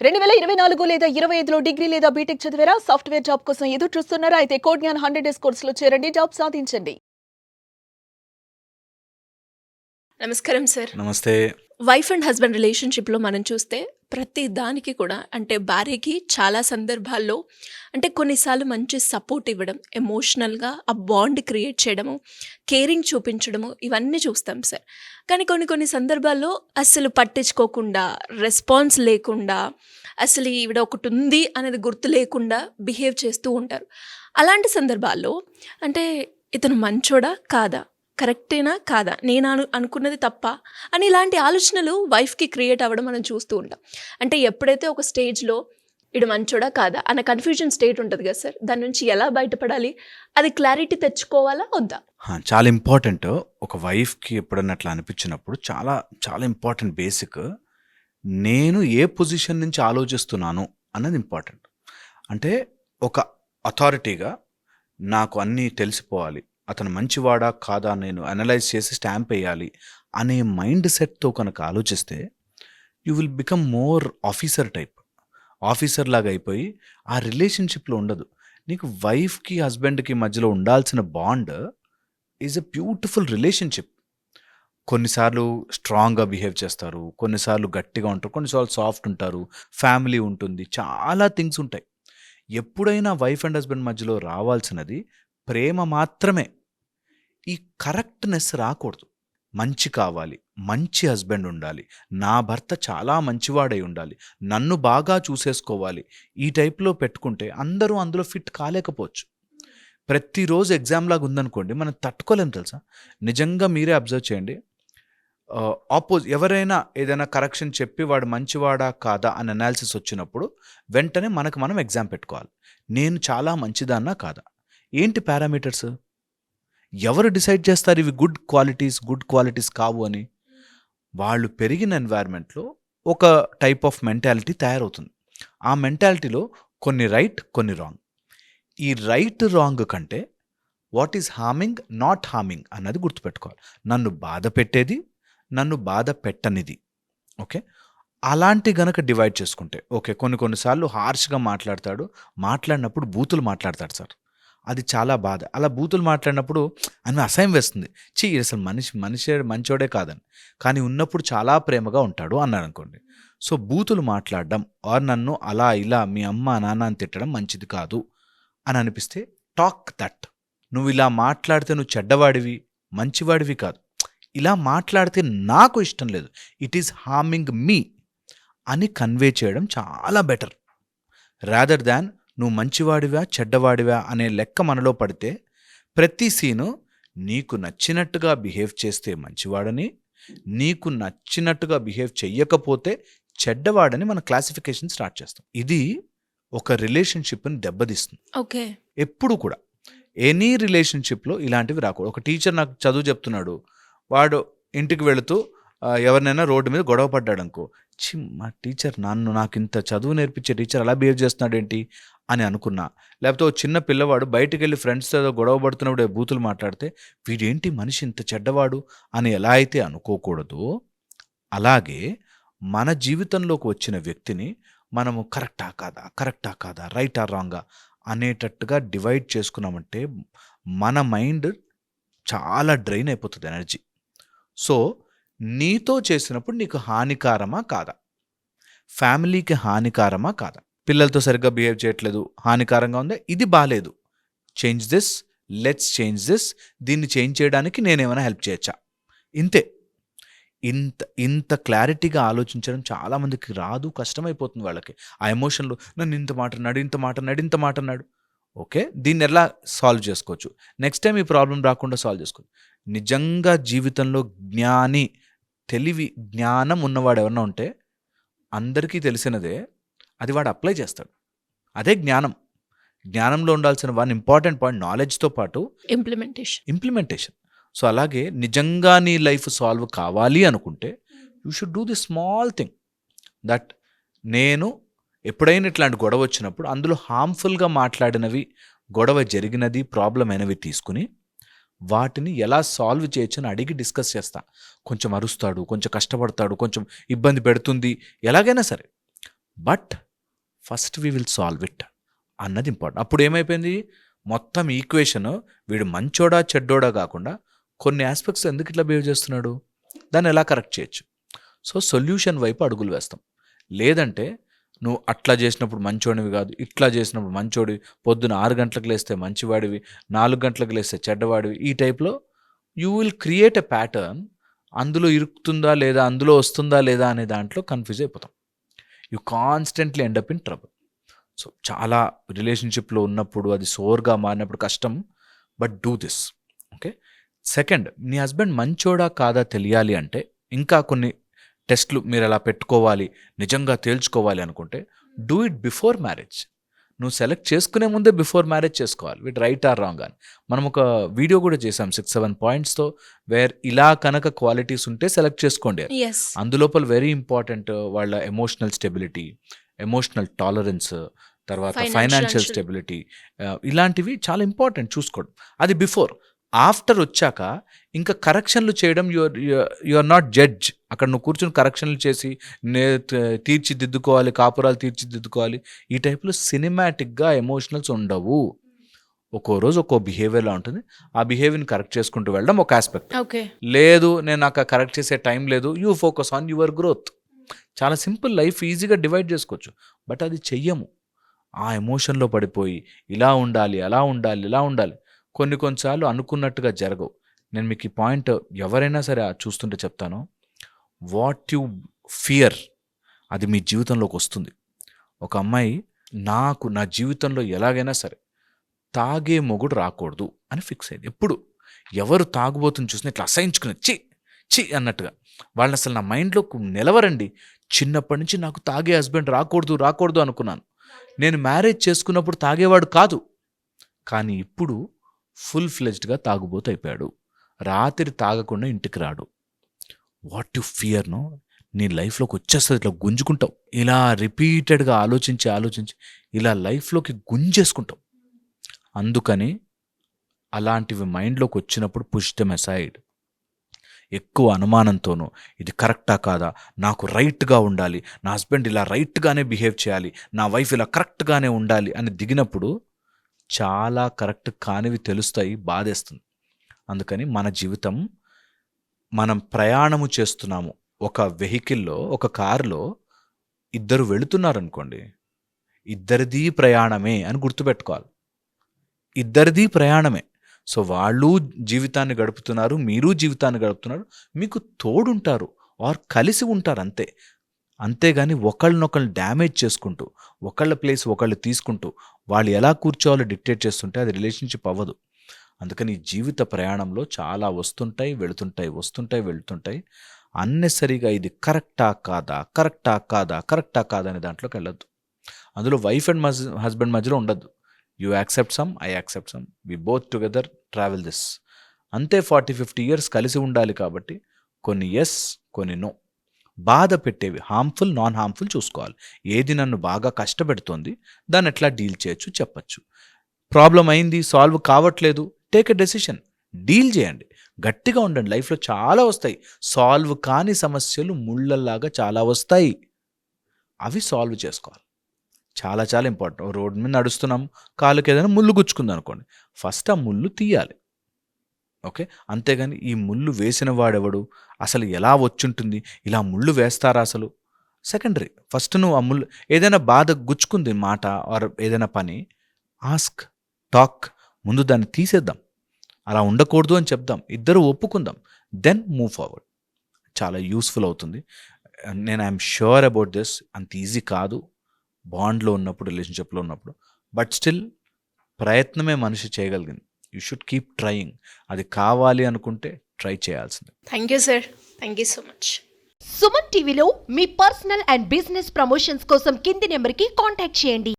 2024 లేదా 25లో డిగ్రీ లేదా బీటెక్ చదివారా? సాఫ్ట్‌వేర్ జాబ్ కోసం ఎదురు చూస్తున్నారా? అయితే కోడ్ జ్ఞాన్ 100 డేస్ కోర్సులో చేరండి. జాబ్ సాధించండి. నమస్కారం సార్. నమస్తే. వైఫ్ అండ్ హస్బెండ్ రిలేషన్‌షిప్‌లో మనం చూస్తే ప్రతి దానికి కూడా అంటే భార్యకి చాలా సందర్భాల్లో అంటే కొన్నిసార్లు మంచి సపోర్ట్ ఇవ్వడం, ఎమోషనల్‌గా ఆ బాండ్ క్రియేట్ చేయడము, కేరింగ్ చూపించడము ఇవన్నీ చూస్తాం సార్. కానీ కొన్ని సందర్భాల్లో అస్సలు పట్టించుకోకుండా, రెస్పాన్స్ లేకుండా, అసలు ఈవిడ ఒకటుంది అనేది గుర్తు లేకుండా బిహేవ్ చేస్తూ ఉంటారు. అలాంటి సందర్భాల్లో అంటే ఇతను మంచోడా? కాదా? కరెక్టేనా? కాదా? అనుకున్నది తప్పా? అని ఇలాంటి ఆలోచనలు వైఫ్‌కి క్రియేట్ అవ్వడం మనం చూస్తూ ఉంటాం. అంటే ఎప్పుడైతే ఒక స్టేజ్‌లో ఈడు మంచోడా? కాదా? అన్న కన్‌ఫ్యూజన్ స్టేట్ ఉంటది కదా సార్! దాని నుంచి ఎలా బయటపడాలి? అది క్లారిటీ తెచ్చుకోవాలా? వద్దా? చాలా ఇంపార్టెంట్. ఒక వైఫ్‌కి ఎప్పుడన్నా అట్లా అనిపించినప్పుడు చాలా, చాలా ఇంపార్టెంట్ బేసిక్. నేను ఏ పొజిషన్ నుంచి ఆలోచిస్తున్నాను అన్నది ఇంపార్టెంట్. అంటే ఒక అథారిటీగా నాకు అన్నీ తెలిసిపోవాలి. అతను మంచివాడా? కాదా? నేను అనలైజ్ చేసి స్టాంప్ ఎయ్యాలి అనే మైండ్ సెట్‌తో కనుక ఆలోచిస్తే you will become more officer type. Officer లాగా అయిపోయి ఆ రిలేషన్‌షిప్‌లో ఉండదు. నీకు వైఫ్‌కి, హస్బెండ్‌కి మధ్యలో ఉండాల్సిన bond is a beautiful relationship. కొన్నిసార్లు స్ట్రాంగ్‌గా బిహేవ్ చేస్తారు. కొన్నిసార్లు గట్టిగా ఉంటారు. కొన్నిసార్లు సాఫ్ట్ ఉంటారు. ఫ్యామిలీ ఉంటుంది. చాలా థింగ్స్ ఉంటాయి. ఎప్పుడైనా వైఫ్ అండ్ హస్బెండ్ మధ్యలో రావాల్సినది ప్రేమ మాత్రమే. ఈ కరెక్ట్‌నెస్ రాకూడదు. మంచి కావాలి. మంచి హస్బెండ్ ఉండాలి. నా భర్త చాలా మంచివాడై ఉండాలి. నన్ను బాగా చూసేసుకోవాలి. ఈ టైప్‌లో పెట్టుకుంటే అందరూ అందులో ఫిట్ కాలేకపోవచ్చు. ప్రతిరోజు ఎగ్జామ్‌లాగా ఉందనుకోండి మనం తట్టుకోలేం తెలుసా? నిజంగా మీరే అబ్జర్వ్ చేయండి. ఎవరైనా ఏదైనా కరెక్షన్ చెప్పి వాడు మంచివాడా? కాదా? అని అనాలిసిస్ వచ్చినప్పుడు వెంటనే మనకు మనం ఎగ్జామ్ పెట్టుకోవాలి. నేను చాలా మంచిదాన్నా? కాదా? ఏంటి పారామీటర్స్? ఎవరు డిసైడ్ చేస్తారు ఇవి గుడ్ క్వాలిటీస్ కావు అని? వాళ్ళు పెరిగిన ఎన్వైర్న్‌మెంట్‌లో ఒక టైప్ ఆఫ్ మెంటాలిటీ తయారవుతుంది. ఆ మెంటాలిటీలో కొన్ని రైట్, కొన్ని రాంగ్. ఈ రైట్, రాంగ్ కంటే what is harming, not harming అన్నది గుర్తుపెట్టుకోవాలి. నన్ను బాధ పెట్టేది, నన్ను బాధ పెట్టనిది. ఓకే. అలాంటి గనక డివైడ్ చేసుకుంటే ఓకే. కొన్ని సార్లు హార్ష్‌గా మాట్లాడతాడు. మాట్లాడినప్పుడు బూతులు మాట్లాడతాడు సార్. అది చాలా బాధ. అలా బూతులు మాట్లాడినప్పుడు ఆమె అసహ్యం వేస్తుంది. ఛీ! అసలు మనిషి మంచోడే కాదని. కానీ ఉన్నప్పుడు చాలా ప్రేమగా ఉంటాడు అన్నాడనుకోండి. సో, బూతులు మాట్లాడడం ఆర్ నన్ను అలా ఇలా మీ అమ్మ, నాన్న అని తిట్టడం మంచిది కాదు అని అనిపిస్తే టాక్ దట్. నువ్విలా మాట్లాడితే నువ్వు చెడ్డవాడివి, మంచివాడివి కాదు. ఇలా మాట్లాడితే నాకు ఇష్టం లేదు. ఇట్ ఈస్ హార్మింగ్ మీ అని కన్వే చేయడం చాలా బెటర్. రాదర్ దాన్ నువ్వు మంచివాడివా, చెడ్డవాడివా అనే లెక్క మనలో పడితే ప్రతి సీను నీకు నచ్చినట్టుగా బిహేవ్ చేస్తే మంచివాడని, నీకు నచ్చినట్టుగా బిహేవ్ చెయ్యకపోతే చెడ్డవాడని మన క్లాసిఫికేషన్ స్టార్ట్ చేస్తాం. ఇది ఒక రిలేషన్‌షిప్‌ని దెబ్బతీస్తుంది. ఓకే. ఎప్పుడు కూడా ఎనీ రిలేషన్‌షిప్‌లో ఇలాంటివి రాకూడదు. ఒక టీచర్ నాకు చదువు చెప్తున్నాడు. వాడు ఇంటికి వెళుతూ ఎవరినైనా రోడ్డు మీద గొడవ పడ్డాడనుకో, ఛీ! మా టీచర్ నాకింత చదువు నేర్పించే టీచర్ అలా బిహేవ్ చేస్తున్నాడేంటి అని అనుకున్నా. లేకపోతే ఓ చిన్న పిల్లవాడు బయటికెళ్ళి ఫ్రెండ్స్‌తో ఏదో గొడవ పడుతున్నప్పుడు బూతులు మాట్లాడితే, వీడేంటి మనిషి ఇంత చెడ్డవాడు అని ఎలా అయితే అనుకోకూడదో, అలాగే మన జీవితంలోకి వచ్చిన వ్యక్తిని మనము కరెక్టా కాదా, రైటా రాంగా అనేటట్టుగా డివైడ్ చేసుకున్నామంటే మన మైండ్ చాలా డ్రైన్ అయిపోతుంది ఎనర్జీ. సో, నీతో చేసినప్పుడు నీకు హానికరమా కాదా? ఫ్యామిలీకి హానికరమా కాదా? పిల్లలతో సరిగ్గా బిహేవ్ చేయట్లేదు, హానికరంగా ఉందా? ఇది బాలేదు. Change this, let's change this. దీన్ని చేంజ్ చేయడానికి నేనేమైనా హెల్ప్ చేయొచ్చా? ఇంతే. ఇంత ఇంత క్లారిటీగా ఆలోచించడం చాలామందికి రాదు, కష్టమైపోతుంది వాళ్ళకి. ఆ ఎమోషన్‌లో నన్ను ఇంత మాట అన్నాడు. ఓకే. దీన్నెలా సాల్వ్ చేసుకోవచ్చు? నెక్స్ట్ టైమ్ ఈ ప్రాబ్లమ్ రాకుండా సాల్వ్ చేసుకోవచ్చు. నిజంగా జీవితంలో జ్ఞానం ఉన్నవాడు ఎవరైనా ఉంటే అందరికీ తెలిసినదే అది వాడు అప్లై చేస్తాడు. అదే జ్ఞానం. జ్ఞానంలో ఉండాల్సిన వన్ ఇంపార్టెంట్ పాయింట్ నాలెడ్జ్‌తో పాటు ఇంప్లిమెంటేషన్. సో, అలాగే నిజంగా నీ లైఫ్ సాల్వ్ కావాలి అనుకుంటే you should do the small thing that నేను ఎప్పుడైనా ఇట్లాంటి గొడవ వచ్చినప్పుడు అందులో హార్మ్‌ఫుల్‌గా మాట్లాడినవి, గొడవ జరిగినది, ప్రాబ్లమ్ అయినవి తీసుకుని వాటిని ఎలా సాల్వ్ చేయొచ్చని అడిగి డిస్కస్ చేస్తా. కొంచెం అరుస్తాడు, కొంచెం కష్టపడతాడు, కొంచెం ఇబ్బంది పెడుతుంది, ఎలాగైనా సరే but first we will solve it అన్నది ఇంపార్టెంట్. అప్పుడు ఏమైపోయింది, మొత్తం ఈక్వేషన్ వీడు మంచోడా చెడ్డోడా కాకుండా కొన్ని ఆస్పెక్ట్స్ ఎందుకు ఇట్లా బిహేవ్ చేస్తున్నాడు, దాన్ని ఎలా కరెక్ట్ చేయొచ్చు. సో సొల్యూషన్ వైపు అడుగులు వేస్తాం. లేదంటే నువ్వు అట్లా చేసినప్పుడు మంచోడివి కాదు, ఇట్లా చేసినప్పుడు మంచోడివి, పొద్దున 6 గంటలకు లేస్తే మంచివాడివి, 4 గంటలకు లేస్తే చెడ్డవాడివి, ఈ టైప్లో you will create a pattern. అందులో ఇరుకుతుందా లేదా, అందులో వస్తుందా లేదా అనే దాంట్లో కన్ఫ్యూజ్ అయిపోతాం. You constantly end up in trouble. So చాలా రిలేషన్షిప్లో ఉన్నప్పుడు అది సోర్గా మారినప్పుడు కష్టం, but do this. Okay. Second, నీ హస్బెండ్ మంచోడా కాదా తెలియాలి అంటే ఇంకా కొన్ని టెస్ట్లు మీరు అలా పెట్టుకోవాలి, నిజంగా తేల్చుకోవాలి అనుకుంటే డూ ఇట్ బిఫోర్ మ్యారేజ్. నువ్వు సెలెక్ట్ చేసుకునే ముందే బిఫోర్ మ్యారేజ్ చేసుకోవాలి, విత్ రైట్ ఆర్ రాంగ్ అని. మనం ఒక వీడియో కూడా చేసాం 6-7 పాయింట్స్తో, వేర్ ఇలా కనుక క్వాలిటీస్ ఉంటే సెలెక్ట్ చేసుకోండి. ఎస్. అందులోపల వెరీ ఇంపార్టెంట్ వాళ్ళ ఎమోషనల్ స్టెబిలిటీ, ఎమోషనల్ టాలరెన్స్, తర్వాత ఫైనాన్షియల్ స్టెబిలిటీ, ఇలాంటివి చాలా ఇంపార్టెంట్ చూసుకోవడం. అది బిఫోర్. ఆఫ్టర్ వచ్చాక ఇంకా కరెక్షన్లు చేయడం, యు ఆర్ నాట్ జడ్జ్. అక్కడ నువ్వు కూర్చొని కరెక్షన్లు చేసి తీర్చిదిద్దుకోవాలి, కాపురాలు తీర్చిదిద్దుకోవాలి, ఈ టైప్లో సినిమాటిక్గా ఎమోషనల్స్ ఉండవు. ఒక్కో రోజు ఒక్కో బిహేవియర్లా ఉంటుంది. ఆ బిహేవియర్ని కరెక్ట్ చేసుకుంటూ వెళ్ళడం ఒక ఆస్పెక్ట్. ఓకే. లేదు నేను నాకు కరెక్ట్ చేసే టైం లేదు, you focus on your growth. చాలా సింపుల్, లైఫ్ ఈజీగా డివైడ్ చేసుకోవచ్చు. బట్ అది చెయ్యము. ఆ ఎమోషన్లో పడిపోయి ఇలా ఉండాలి, అలా ఉండాలి, ఇలా ఉండాలి, కొన్నిసార్లు అనుకున్నట్టుగా జరగవు. నేను మీకు ఈ పాయింట్ ఎవరైనా సరే చూస్తుంటే చెప్తాను, వాట్ యు ఫియర్ అది మీ జీవితంలోకి వస్తుంది. ఒక అమ్మాయి నా జీవితంలో ఎలాగైనా సరే తాగే మొగుడు రాకూడదు అని ఫిక్స్ అయింది. ఎప్పుడు ఎవరు తాగుబోతుని చూసినా ఇట్లా అసహించుకుని చి అన్నట్టుగా, వాళ్ళని అసలు నా మైండ్లో నిలవరండి. చిన్నప్పటి నుంచి నాకు తాగే హస్బెండ్ రాకూడదు అనుకున్నాను. నేను మ్యారేజ్ చేసుకున్నప్పుడు తాగేవాడు కాదు, కానీ ఇప్పుడు ఫుల్ ఫ్లెజ్డ్గా తాగుబోతు అయిపోయాడు. రాత్రి తాగకుండా ఇంటికి రాడు. వాట్ యు ఫియర్నో నీ లైఫ్లోకి వచ్చేస్తుంది, ఇట్లా గుంజుకుంటావు. ఇలా రిపీటెడ్గా ఆలోచించి ఇలా లైఫ్లోకి గుంజేసుకుంటావు. అందుకని అలాంటివి మైండ్లోకి వచ్చినప్పుడు పుష్ దెమ్ అసైడ్. ఎక్కువ అనుమానంతోనూ ఇది కరెక్టా కాదా, నాకు రైట్గా ఉండాలి, నా హస్బెండ్ ఇలా రైట్గానే బిహేవ్ చేయాలి, నా వైఫ్ ఇలా కరెక్ట్గానే ఉండాలి అని దిగినప్పుడు చాలా కరెక్ట్ కానివి తెలుస్తాయి, బాధేస్తుంది. అందుకని మన జీవితం, మనం ప్రయాణము చేస్తున్నాము ఒక వెహికల్లో, ఒక కారులో ఇద్దరు వెళుతున్నారనుకోండి, ఇద్దరిది ప్రయాణమే అని గుర్తుపెట్టుకోవాలి. ఇద్దరిది ప్రయాణమే. సో వాళ్ళు జీవితాన్ని గడుపుతున్నారు, మీరు జీవితాన్ని గడుపుతున్నారు, మీకు తోడుంటారు ఆర్ కలిసి ఉంటారు అంతే. అంతేగాని ఒకళ్ళనొకళ్ళు డ్యామేజ్ చేసుకుంటూ, ఒకళ్ళ ప్లేస్ ఒకళ్ళు తీసుకుంటూ, వాళ్ళు ఎలా కూర్చోవాలో డిక్టేట్ చేస్తుంటే అది రిలేషన్షిప్ అవ్వదు. అందుకని ఈ జీవిత ప్రయాణంలో చాలా వస్తుంటాయి వెళుతుంటాయి. అన్నెసరిగా ఇది కరెక్టా కాదా అనే దాంట్లోకి వెళ్ళొద్దు. అందులో వైఫ్ అండ్ హస్బెండ్ మధ్యలో ఉండద్దు. You accept some, I accept some, we both together travel this. అంతే 40-50 ఇయర్స్ కలిసి ఉండాలి. కాబట్టి కొన్ని ఎస్, కొన్ని నో. బాధ పెట్టేవి, హార్మ్ఫుల్, నాన్ హార్మ్ఫుల్ చూసుకోవాలి. ఏది నన్ను బాగా కష్టపెడుతోంది, దాన్ని ఎట్లా డీల్ చేయొచ్చు చెప్పచ్చు. ప్రాబ్లం అయింది, సాల్వ్ కావట్లేదు, టేక్ ఎ డెసిషన్, డీల్ చేయండి, గట్టిగా ఉండండి. లైఫ్లో చాలా వస్తాయి సాల్వ్ కాని సమస్యలు, ముళ్ళల్లాగా చాలా వస్తాయి. అవి సాల్వ్ చేసుకోవాలి. చాలా చాలా ఇంపార్టెంట్. రోడ్డు మీద నడుస్తున్నాం, కాలుకి ఏదైనా ముళ్ళు గుచ్చుకుంది అనుకోండి, ఫస్ట్ ఆ ముళ్ళు తీయాలి. ఓకే. అంతేగాని ఈ ముళ్ళు వేసిన వాడెవడు, అసలు ఎలా వచ్చుంటుంది, ఇలా ముళ్ళు వేస్తారా అసలు, సెకండరీ. ఫస్ట్ నువ్వు ఆ ముళ్ళు, ఏదైనా బాధ గుచ్చుకుంది మాట ఆర్ ఏదైనా పని, ఆస్క్, టాక్, ముందు దాన్ని తీసేద్దాం, అలా ఉండకూడదు అని చెప్దాం, ఇద్దరు ఒప్పుకుందాం, దెన్ మూవ్ ఫార్వర్డ్. చాలా యూస్ఫుల్ అవుతుంది. నేను ఐఎమ్ ష్యూర్ అబౌట్ దిస్. అంత ఈజీ కాదు బాండ్లో ఉన్నప్పుడు, రిలేషన్షిప్లో ఉన్నప్పుడు, బట్ స్టిల్ ప్రయత్నమే మనిషి చేయగలిగింది. You should keep trying. అది కావాలి అనుకుంటే ట్రై చేయాల్సిందే. Thank you sir, thank you so much. Suman టీవీలో మీ పర్సనల్ అండ్ బిజినెస్ ప్రమోషన్స్ కోసం కింది నెంబర్కి కాంటాక్ట్ చేయండి.